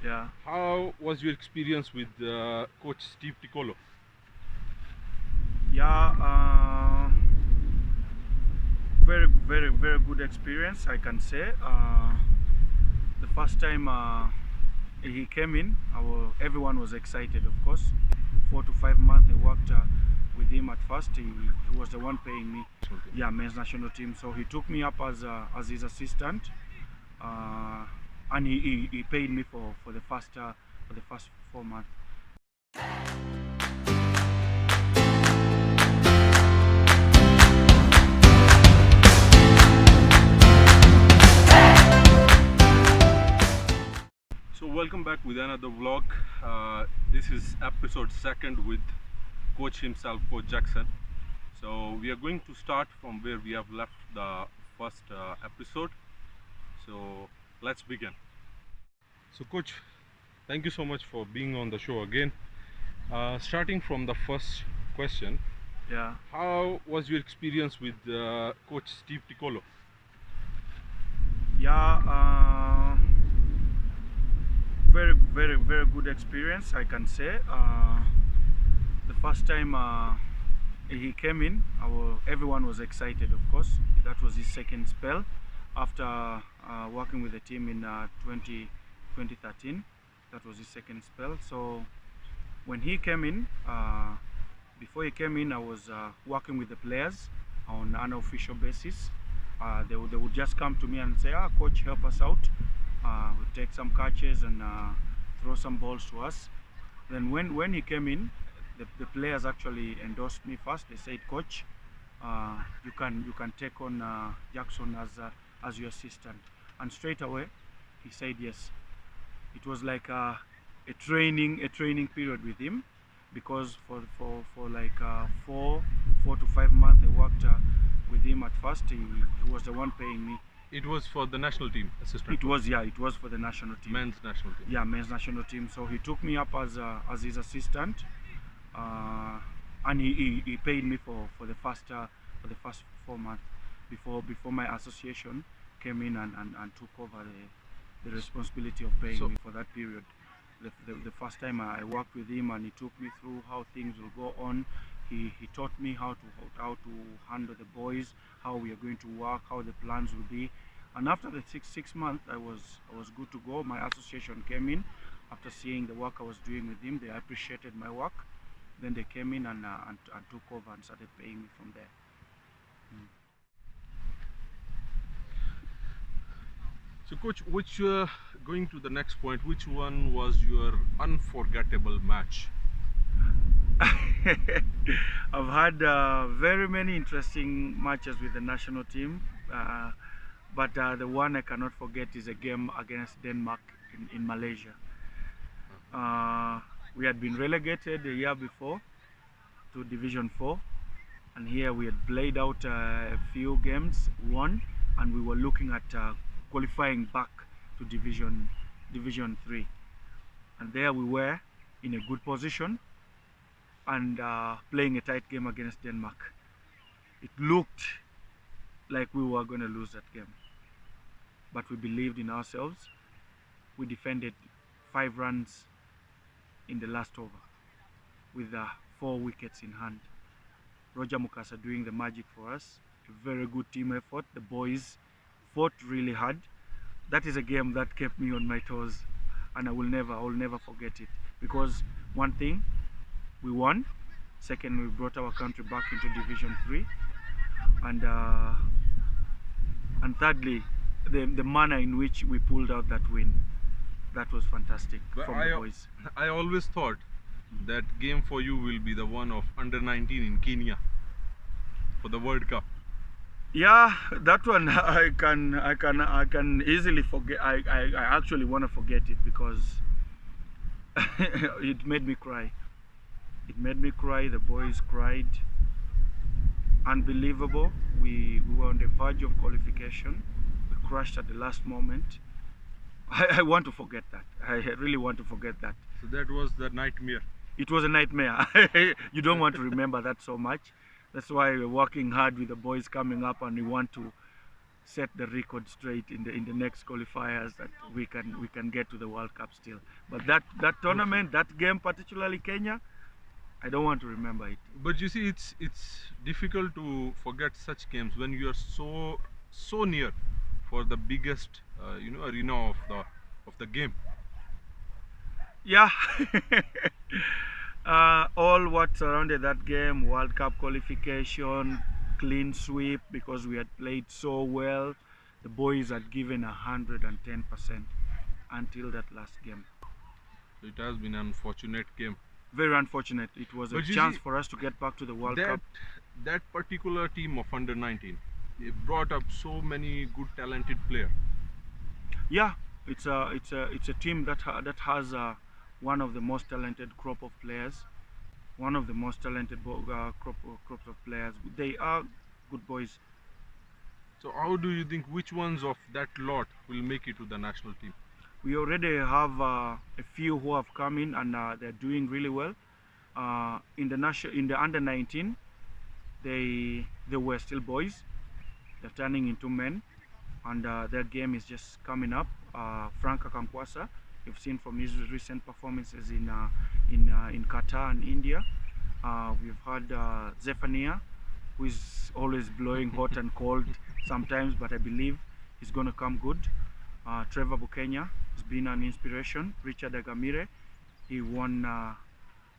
Yeah. How was your experience with Coach Steve Tikolo? Yeah. Very good experience, I can say. The first time he came in, everyone was excited, of course. 4 to 5 months I worked with him at first. He was the one paying me. Yeah, men's national team. So he took me up as his assistant, uh, and he paid me for the first 4 months. So welcome back with another vlog. This is episode second with Coach himself, Coach Jackson. So we are going to start from where we have left the first episode. So let's begin. So Coach, thank you so much for being on the show again. Starting from the first question, Yeah. how was your experience with Coach Steve Tikolo? Yeah. Very good experience, I can say. The first time he came in, everyone was excited, of course. That was his second spell after working with the team in 2013. That was his second spell. So when he came in, before he came in, I was working with the players on an unofficial basis. They would just come to me and say, coach, help us out. We'll take some catches and throw some balls to us. Then when he came in, the players actually endorsed me first. They said, coach, you can take on Jackson as your assistant. And straight away, he said yes. It was like a training period with him, because for like 4 to 5 months I worked with him at first. He was the one paying me. It was for the national team assistant. It was, yeah, it was for the national team. Men's national team. Yeah, men's national team. So he took me up as his assistant, and he paid me for the first 4 months before my association came in and took over the responsibility of paying me for that period. The first time I worked with him, and he took me through how things will go on. He taught me how to handle the boys, how we are going to work, how the plans will be. And after the six months, I was good to go. My association came in after seeing the work I was doing with him. They appreciated my work. Then they came in and took over and started paying me from there. So coach, going to the next point, which one was your unforgettable match? I've had very many interesting matches with the national team, but the one I cannot forget is a game against Denmark in Malaysia. We had been relegated the year before to Division 4, and here we had played out a few games, won, and we were looking at qualifying back to Division 3. And there we were in a good position and playing a tight game against Denmark. It looked like we were going to lose that game, but we believed in ourselves. We defended 5 runs in the last over with 4 wickets in hand. Roger Mukasa doing the magic for us. A very good team effort. The boys fought really hard. That is a game that kept me on my toes, and I will never forget it, because one thing, we won. Second, we brought our country back into Division 3, and thirdly, the manner in which we pulled out that win, that was fantastic from the boys. I always thought that game for you will be the one of under 19 in Kenya for the World Cup. Yeah, that one I can easily forget. I actually want to forget it, because it made me cry. It made me cry. The boys cried. Unbelievable. We were on the verge of qualification. We crashed at the last moment. I want to forget that. I really want to forget that. So that was the nightmare. It was a nightmare. You don't want to remember that so much. That's why we're working hard with the boys coming up, and we want to set the record straight in the next qualifiers, that we can get to the World Cup still. But that tournament, that game, particularly Kenya, I don't want to remember it. But you see, it's difficult to forget such games when you are so near for the biggest arena of the game. Yeah. All what surrounded that game, World Cup qualification, clean sweep, because we had played so well. The boys had given 110% until that last game. So it has been an unfortunate game. Very unfortunate. It was a But you chance see, for us to get back to the World Cup. that particular team of under 19, they brought up so many good talented players. Yeah, it's a team that has one of the most talented crop of players. One of the most talented crops of players. They are good boys. So how do you think which ones of that lot will make it to the national team? We already have a few who have come in, and they're doing really well. In the under 19, they were still boys. They're turning into men, and their game is just coming up. Frank Akankwasa, you've seen from his recent performances in Qatar and India. We've had Zephania, who is always blowing hot and cold sometimes, but I believe he's going to come good. Trevor Bukenya has been an inspiration. Richard Agamire, he won.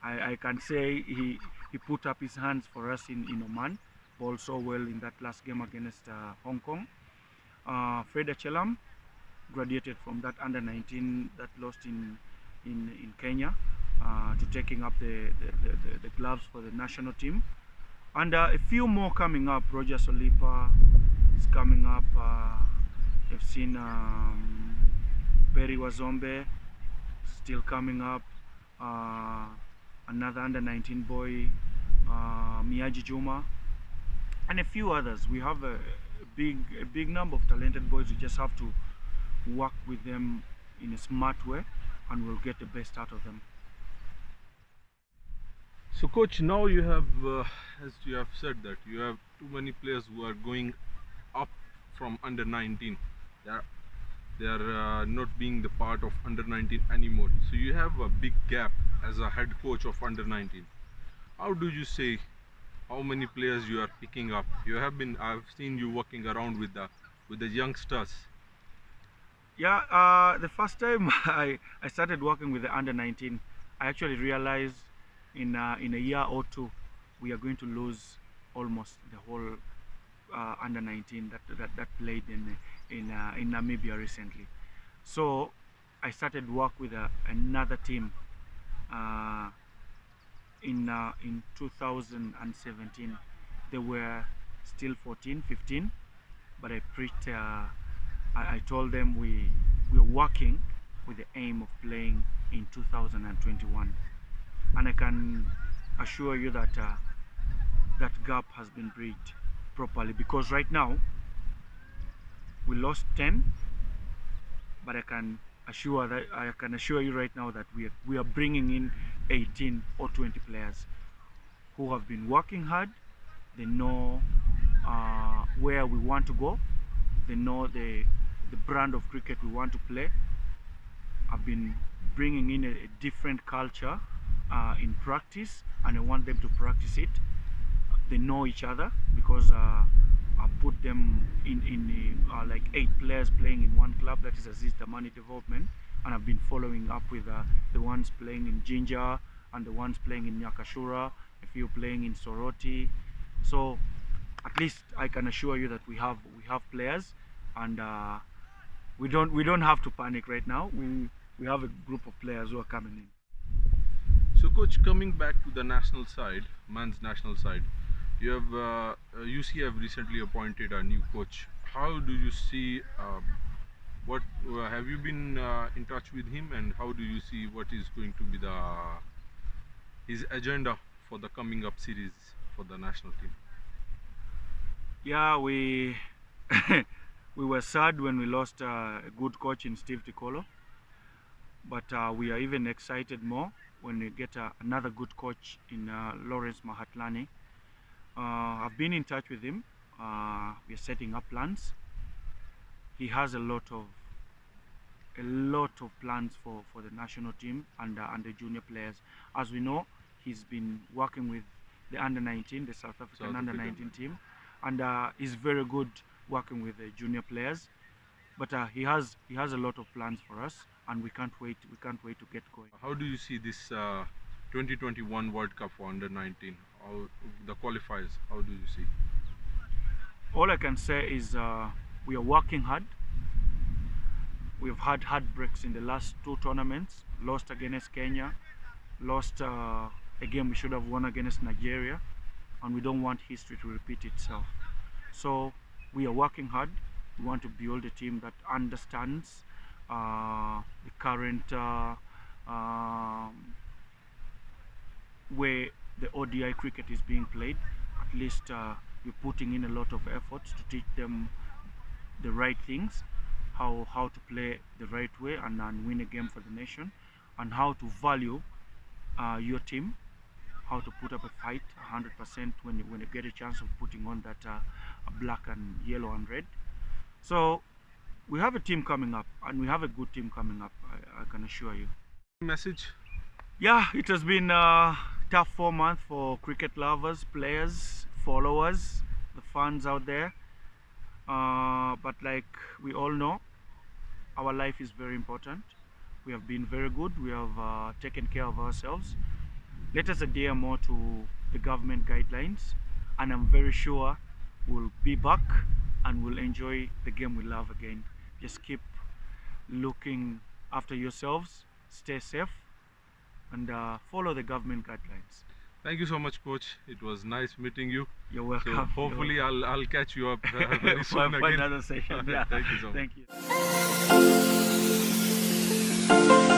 I can say he put up his hands for us in Oman. Bowled so well in that last game against Hong Kong. Fred Achelam graduated from that under 19 that lost in Kenya to taking up the gloves for the national team. And a few more coming up. Roger Solipa is coming up. I've seen Perry Wazombe still coming up. Another under 19 boy, Miyaji Juma, and a few others. We have a big number of talented boys. We just have to work with them in a smart way, and we'll get the best out of them. So coach, now you have, as you have said, that you have too many players who are going up from under 19. They are not being the part of under 19 anymore. So you have a big gap as a head coach of under 19. How do you say how many players you are picking up? I've seen you working around with the youngsters. Yeah, the first time I started working with the under 19, I actually realized in a year or two we are going to lose almost the whole under 19 that played in Namibia recently. So I started work with another team in 2017. They were still 14, 15, but I preached. I told them we're working with the aim of playing in 2021, and I can assure you that that gap has been bridged properly, because right now we lost 10, but I can assure you right now that we are bringing in 18 or 20 players who have been working hard. They know where we want to go. They know the brand of cricket we want to play. I've been bringing in a different culture in practice, and I want them to practice it. They know each other because I put them in like 8 players playing in one club, that is Aziz Damani Development, and I've been following up with the ones playing in Jinja and the ones playing in Nyakashura, a few playing in Soroti. So at least I can assure you that we have players, and we don't have to panic right now. We have a group of players who are coming in. So coach, coming back to the national side, men's national side, you have UC have recently appointed a new coach. How do you see what have you been in touch with him, and how do you see what is going to be his agenda for the coming up series for the national team? Yeah, we we were sad when we lost a good coach in Steve Tikolo, but we are even excited more when we get another good coach in Lawrence Mahatlani. I've been in touch with him. We are setting up plans. he has a lot of plans for the national team and the junior players. As we know, he's been working with the under-19, the South African under-19 team, and he's very good working with the junior players. But he has a lot of plans for us, and we can't wait to get going. How do you see this 2021 World Cup for under-19? How the qualifiers? How do you see? All I can say is we are working hard. We've had heartbreaks in the last two tournaments. Lost against Kenya, lost a game we should have won against Nigeria, and we don't want history to repeat itself. So we are working hard. We want to build a team that understands the current way the ODI cricket is being played. At least we're putting in a lot of efforts to teach them the right things, how to play the right way and win a game for the nation, and how to value your team, how to put up a fight 100% when you get a chance of putting on that black and yellow and red. So we have a team coming up, and we have a good team coming up, I can assure you. Message? Yeah, it has been a tough 4 months for cricket lovers, players, followers, the fans out there. But like we all know, our life is very important. We have been very good. We have taken care of ourselves. Let us adhere more to the government guidelines, and I'm very sure we'll be back and we'll enjoy the game we love again. Just keep looking after yourselves, stay safe, and follow the government guidelines. Thank you so much, Coach. It was nice meeting you. You're welcome. So hopefully I'll catch you up very soon for again. another session. Yeah. Thank you so much. Thank you.